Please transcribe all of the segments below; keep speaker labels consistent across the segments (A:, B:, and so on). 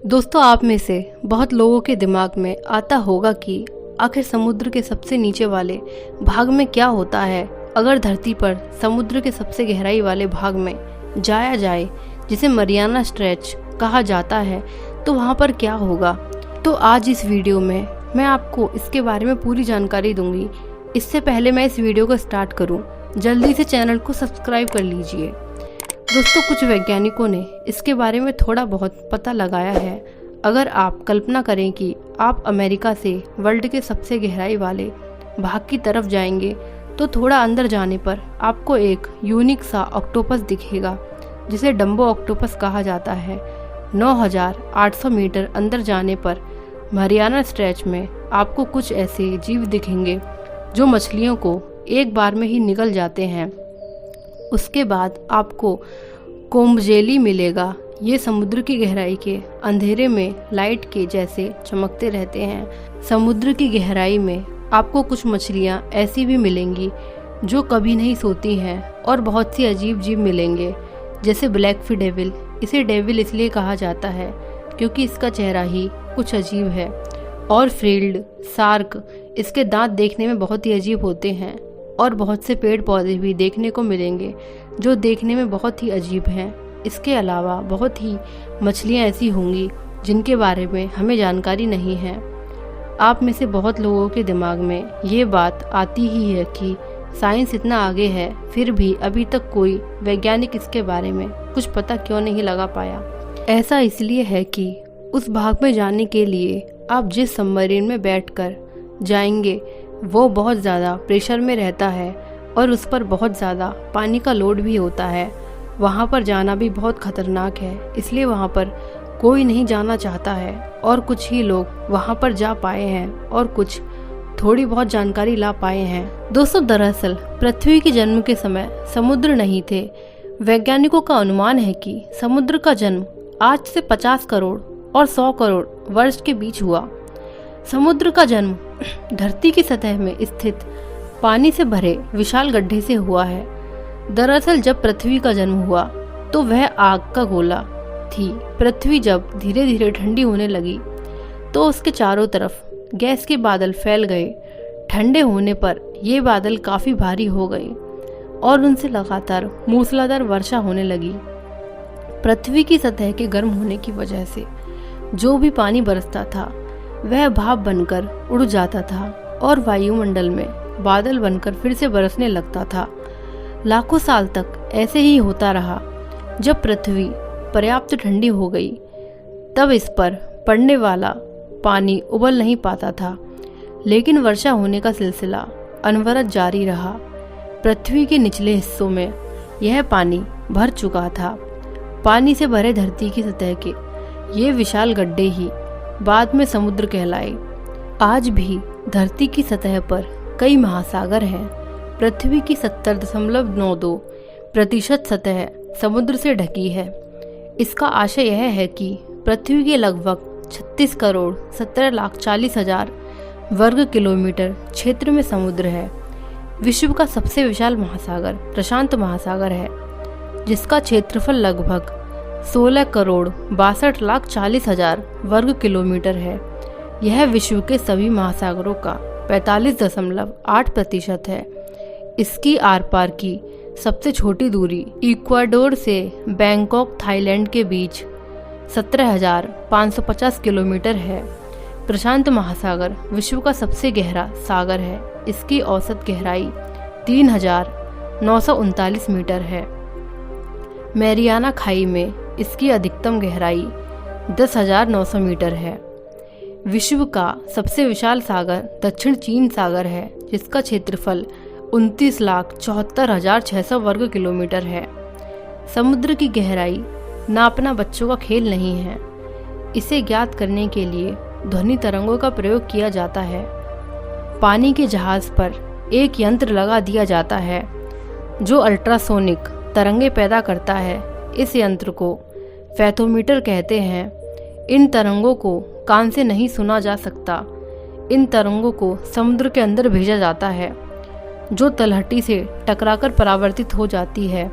A: दोस्तों, आप में से बहुत लोगों के दिमाग में आता होगा कि आखिर समुद्र के सबसे नीचे वाले भाग में क्या होता है। अगर धरती पर समुद्र के सबसे गहराई वाले भाग में जाया जाए, जिसे मरियाना स्ट्रेच कहा जाता है, तो वहाँ पर क्या होगा। तो आज इस वीडियो में मैं आपको इसके बारे में पूरी जानकारी दूंगी। इससे पहले मैं इस वीडियो को स्टार्ट करूं, जल्दी से चैनल को सब्सक्राइब कर लीजिए। दोस्तों, कुछ वैज्ञानिकों ने इसके बारे में थोड़ा बहुत पता लगाया है। अगर आप कल्पना करें कि आप अमेरिका से वर्ल्ड के सबसे गहराई वाले भाग की तरफ जाएंगे, तो थोड़ा अंदर जाने पर आपको एक यूनिक सा ऑक्टोपस दिखेगा, जिसे डम्बो ऑक्टोपस कहा जाता है। 9800 मीटर अंदर जाने पर मरियाना स्ट्रेच में आपको कुछ ऐसे जीव दिखेंगे जो मछलियों को एक बार में ही निगल जाते हैं। उसके बाद आपको कोम्बजेली मिलेगा। ये समुद्र की गहराई के अंधेरे में लाइट के जैसे चमकते रहते हैं। समुद्र की गहराई में आपको कुछ मछलियाँ ऐसी भी मिलेंगी जो कभी नहीं सोती हैं, और बहुत सी अजीब जीव मिलेंगे, जैसे ब्लैकफिश डेविल। इसे डेविल इसलिए कहा जाता है क्योंकि इसका चेहरा ही कुछ अजीब है। और फ्रिल्ड शार्क, इसके दांत देखने में बहुत ही अजीब होते हैं। और बहुत से पेड़ पौधे भी देखने को मिलेंगे जो देखने में बहुत ही अजीब हैं। इसके अलावा बहुत ही मछलियाँ ऐसी होंगी जिनके बारे में हमें जानकारी नहीं है। आप में से बहुत लोगों के दिमाग में ये बात आती ही है कि साइंस इतना आगे है, फिर भी अभी तक कोई वैज्ञानिक इसके बारे में कुछ पता क्यों नहीं लगा पाया। ऐसा इसलिए है कि उस भाग में जाने के लिए आप जिस सबमरीन में बैठकर जाएंगे वो बहुत ज़्यादा प्रेशर में रहता है, और उस पर बहुत ज़्यादा पानी का लोड भी होता है। वहाँ पर जाना भी बहुत खतरनाक है, इसलिए वहाँ पर कोई नहीं जाना चाहता है, और कुछ ही लोग वहाँ पर जा पाए हैं और कुछ थोड़ी बहुत जानकारी ला पाए हैं। दोस्तों, दरअसल पृथ्वी के जन्म के समय समुद्र नहीं थे। वैज्ञानिकों का अनुमान है कि समुद्र का जन्म आज से 50 करोड़ और 100 करोड़ वर्ष के बीच हुआ। समुद्र का जन्म धरती की सतह में स्थित पानी से भरे विशाल गड्ढे से हुआ है। दरअसल जब पृथ्वी का जन्म हुआ तो वह आग का गोला थी। पृथ्वी जब धीरे धीरे ठंडी होने लगी तो उसके चारों तरफ गैस के बादल फैल गए। ठंडे होने पर ये बादल काफी भारी हो गए और उनसे लगातार मूसलाधार वर्षा होने लगी। पृथ्वी की सतह के गर्म होने की वजह से जो भी पानी बरसता था वह भाप बनकर उड़ जाता था और वायुमंडल में बादल बनकर फिर से बरसने लगता था। लाखों साल तक ऐसे ही होता रहा। जब पृथ्वी पर्याप्त ठंडी हो गई तब इस पर पड़ने वाला पानी उबल नहीं पाता था, लेकिन वर्षा होने का सिलसिला अनवरत जारी रहा। पृथ्वी के निचले हिस्सों में यह पानी भर चुका था। पानी से भरे धरती की सतह के ये विशाल गड्ढे ही बाद में समुद्र कहलाए। आज भी धरती की सतह पर कई महासागर हैं। पृथ्वी की 70.92% सतह समुद्र से ढकी है। इसका आशय यह है कि पृथ्वी के लगभग 36 करोड़ 17,40,000 वर्ग किलोमीटर क्षेत्र में समुद्र है। विश्व का सबसे विशाल महासागर प्रशांत महासागर है, जिसका क्षेत्रफल लगभग 16 करोड़ 62,40,000 वर्ग किलोमीटर है। यह विश्व के सभी महासागरों का 45.8% है। इसकी आर पार की सबसे छोटी दूरी इक्वाडोर से बैंकॉक थाईलैंड के बीच 17,550 किलोमीटर है। प्रशांत महासागर विश्व का सबसे गहरा सागर है। इसकी औसत गहराई 3,939 मीटर है। मैरियाना खाई में इसकी अधिकतम गहराई 10,900 मीटर है। विश्व का सबसे विशाल सागर दक्षिण चीन सागर है, जिसका क्षेत्रफल 29,74,600 वर्ग किलोमीटर है। समुद्र की गहराई नापना बच्चों का खेल नहीं है। इसे ज्ञात करने के लिए ध्वनि तरंगों का प्रयोग किया जाता है। पानी के जहाज पर एक यंत्र लगा दिया जाता है जो अल्ट्रासोनिक तरंगे पैदा करता है। इस यंत्र को फैथोमीटर कहते हैं। इन तरंगों को कान से नहीं सुना जा सकता। इन तरंगों को समुद्र के अंदर भेजा जाता है, जो तलहटी से टकराकर परावर्तित हो जाती है।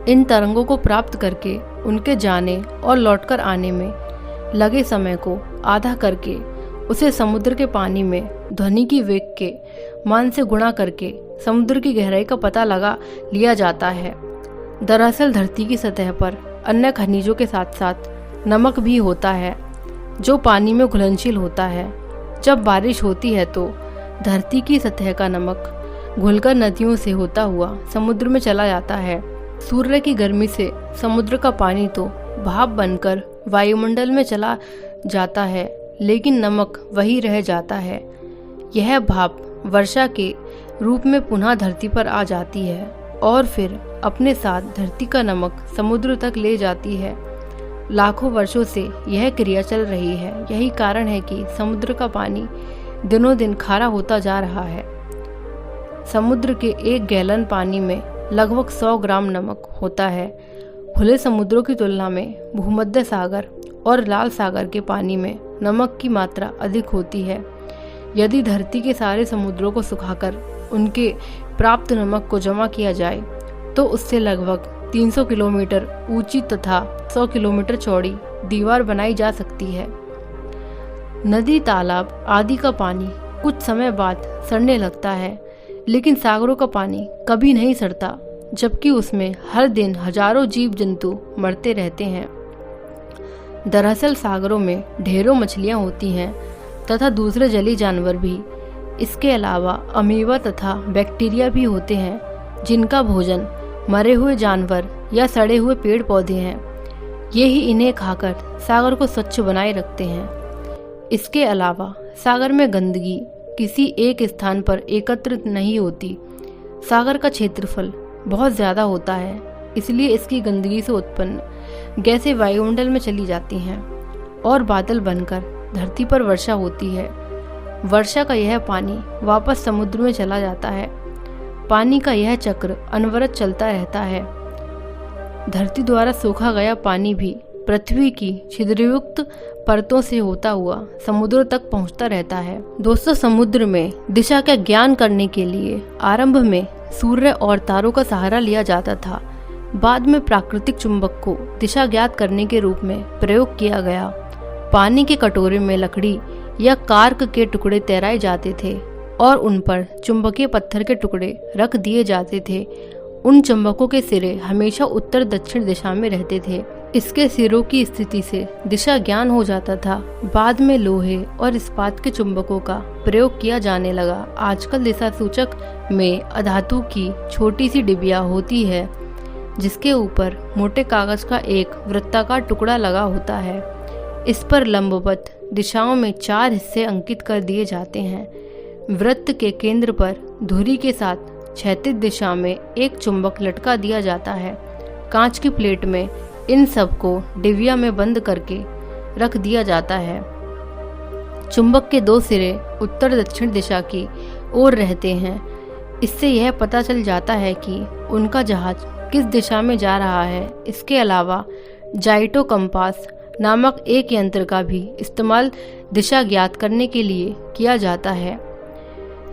A: इन तरंगों को प्राप्त करके उनके जाने और लौटकर आने में लगे समय को आधा करके उसे समुद्र के पानी में ध्वनि की वेग के मान से गुणा करके समुद्र की गहराई का पता लगा लिया जाता है। दरअसल धरती की सतह पर अन्य खनिजों के साथ साथ नमक भी होता है जो पानी में घुलनशील होता है। जब बारिश होती है तो धरती की सतह का नमक घुलकर नदियों से होता हुआ समुद्र में चला जाता है। सूर्य की गर्मी से समुद्र का पानी तो भाप बनकर वायुमंडल में चला जाता है, लेकिन नमक वही रह जाता है। यह भाप वर्षा के रूप में पुनः धरती पर आ जाती है और फिर अपने साथ धरती का नमक समुद्र तक ले जाती है। लाखों वर्षों से यह क्रिया चल रही है। यही कारण है कि समुद्र का पानी दिनों दिन खारा होता जा रहा है। समुद्र के 1 गैलन पानी में लगभग 100 ग्राम नमक होता है। खुले समुद्रों की तुलना में भूमध्य सागर और लाल सागर के पानी में नमक की मात्रा अधिक होती है। यदि धरती के सारे समुद्रों को सुखाकर उनके प्राप्त नमक को जमा किया जाए तो उससे लगभग 300 किलोमीटर ऊंची तथा 100 किलोमीटर चौड़ी दीवार बनाई जा सकती है। नदी, तालाब आदि का पानी कुछ समय बाद सड़ने लगता है, लेकिन सागरों का पानी कभी नहीं सड़ता, जबकि उसमें हर दिन हजारों जीव जंतु मरते रहते हैं। दरअसल सागरों में ढेरों मछलियां होती हैं तथा दूसरे जलीय जानवर भी। इसके अलावा अमीबा तथा बैक्टीरिया भी होते हैं जिनका भोजन मरे हुए जानवर या सड़े हुए पेड़ पौधे हैं। ये ही इन्हें खाकर सागर को स्वच्छ बनाए रखते हैं। इसके अलावा सागर में गंदगी किसी एक स्थान पर एकत्रित नहीं होती। सागर का क्षेत्रफल बहुत ज़्यादा होता है, इसलिए इसकी गंदगी से उत्पन्न गैसें वायुमंडल में चली जाती हैं और बादल बनकर धरती पर वर्षा होती है। वर्षा का यह पानी वापस समुद्र में चला जाता है। पानी का यह चक्र अनवरत चलता रहता है। धरती द्वारा सोखा गया पानी भी पृथ्वी की छिद्रयुक्त परतों से होता हुआ समुद्र तक पहुंचता रहता है। दोस्तों, समुद्र में दिशा का ज्ञान करने के लिए आरंभ में सूर्य और तारों का सहारा लिया जाता था। बाद में प्राकृतिक चुंबक को दिशा ज्ञात करने के रूप में प्रयोग किया गया। पानी के कटोरे में लकड़ी या कार्क के टुकड़े तैराए जाते थे और उन पर चुंबकीय पत्थर के टुकड़े रख दिए जाते थे। उन चुंबकों के सिरे हमेशा उत्तर दक्षिण दिशा में रहते थे। इसके सिरों की स्थिति से दिशा ज्ञान हो जाता था। बाद में लोहे और इस्पात के चुंबकों का प्रयोग किया जाने लगा। आजकल दिशा सूचक में अधातु की छोटी सी डिबिया होती है जिसके ऊपर मोटे कागज का एक वृत्ताकार टुकड़ा लगा होता है। इस पर लंबवत दिशाओं में 4 हिस्से अंकित कर दिए जाते हैं। वृत्त के केंद्र पर धुरी के साथ क्षैतिज दिशा में एक चुंबक लटका दिया जाता है। कांच की प्लेट में इन सब को डिबिया में बंद करके रख दिया जाता है। चुंबक के 2 सिरे उत्तर दक्षिण दिशा की ओर रहते हैं। इससे यह पता चल जाता है कि उनका जहाज किस दिशा में जा रहा है। इसके अलावा जाइटो कंपास नामक एक यंत्र का भी इस्तेमाल दिशा ज्ञात करने के लिए किया जाता है।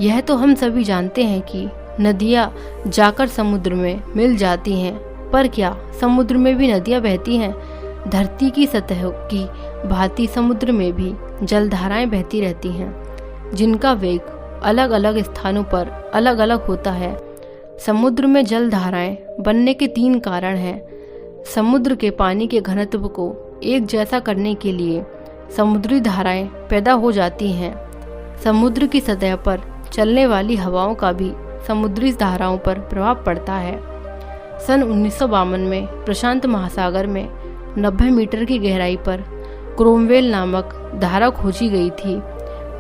A: यह तो हम सभी जानते हैं कि नदियाँ जाकर समुद्र में मिल जाती हैं, पर क्या समुद्र में भी नदियाँ बहती हैं? धरती की सतह की भांति समुद्र में भी जलधाराएं बहती रहती हैं, जिनका वेग अलग अलग स्थानों पर अलग अलग होता है। समुद्र में जलधाराएं बनने के 3 कारण हैं। समुद्र के पानी के घनत्व को एक जैसा करने के लिए समुद्री धाराएं पैदा हो जाती हैं। समुद्र की सतह पर चलने वाली हवाओं का भी समुद्री धाराओं पर प्रभाव पड़ता है। सन 1952 में प्रशांत महासागर में 90 मीटर की गहराई पर क्रोमवेल नामक धारा खोजी गई थी,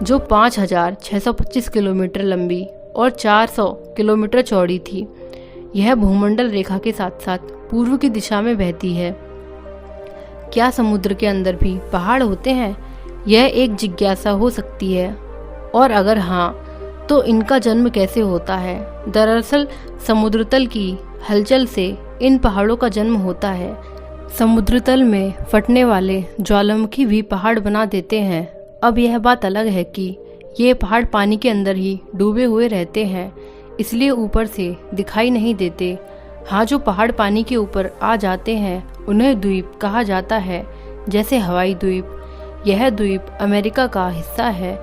A: जो 5625 किलोमीटर लंबी और 400 किलोमीटर चौड़ी थी। यह भूमंडल रेखा के साथ साथ पूर्व की दिशा में बहती है। क्या समुद्र के अंदर भी पहाड़ होते हैं? यह एक जिज्ञासा हो सकती है, और अगर हाँ तो इनका जन्म कैसे होता है? दरअसल समुद्र तल की हलचल से इन पहाड़ों का जन्म होता है। समुद्र तल में फटने वाले ज्वालामुखी भी पहाड़ बना देते हैं। अब यह बात अलग है कि ये पहाड़ पानी के अंदर ही डूबे हुए रहते हैं, इसलिए ऊपर से दिखाई नहीं देते। हाँ, जो पहाड़ पानी के ऊपर आ जाते हैं उन्हें द्वीप कहा जाता है, जैसे हवाई द्वीप। यह द्वीप अमेरिका का हिस्सा है।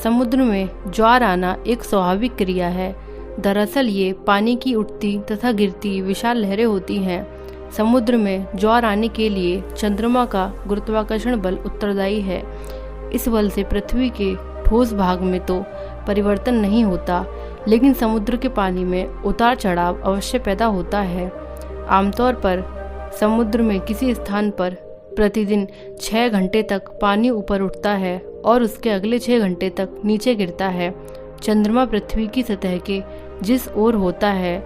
A: समुद्र में ज्वार आना एक स्वाभाविक क्रिया है। दरअसल ये पानी की उठती तथा गिरती विशाल लहरें होती हैं। समुद्र में ज्वार आने के लिए चंद्रमा का गुरुत्वाकर्षण बल उत्तरदायी है। इस बल से पृथ्वी के ठोस भाग में तो परिवर्तन नहीं होता, लेकिन समुद्र के पानी में उतार चढ़ाव अवश्य पैदा होता है। आमतौर पर समुद्र में किसी स्थान पर प्रतिदिन 6 घंटे तक पानी ऊपर उठता है और उसके अगले 6 घंटे तक नीचे गिरता है। चंद्रमा पृथ्वी की सतह के जिस ओर होता है,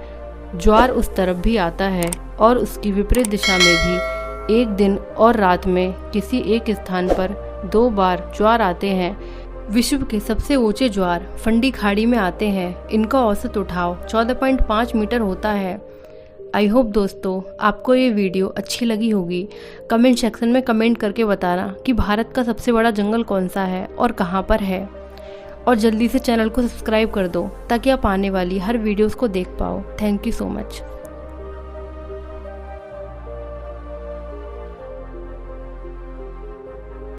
A: ज्वार उस तरफ भी आता है और उसकी विपरीत दिशा में भी एक दिन और रात में किसी एक स्थान पर 2 बार ज्वार आते हैं। विश्व के सबसे ऊंचे ज्वार फंडी खाड़ी में आते हैं। इनका औसत उठाव 14.5 मीटर होता है। आई होप दोस्तों आपको ये वीडियो अच्छी लगी होगी। कमेंट सेक्शन में कमेंट करके बताना कि भारत का सबसे बड़ा जंगल कौन सा है और कहाँ पर है। और जल्दी से चैनल को सब्सक्राइब कर दो ताकि आप आने वाली हर वीडियोस को देख पाओ। Thank you so much.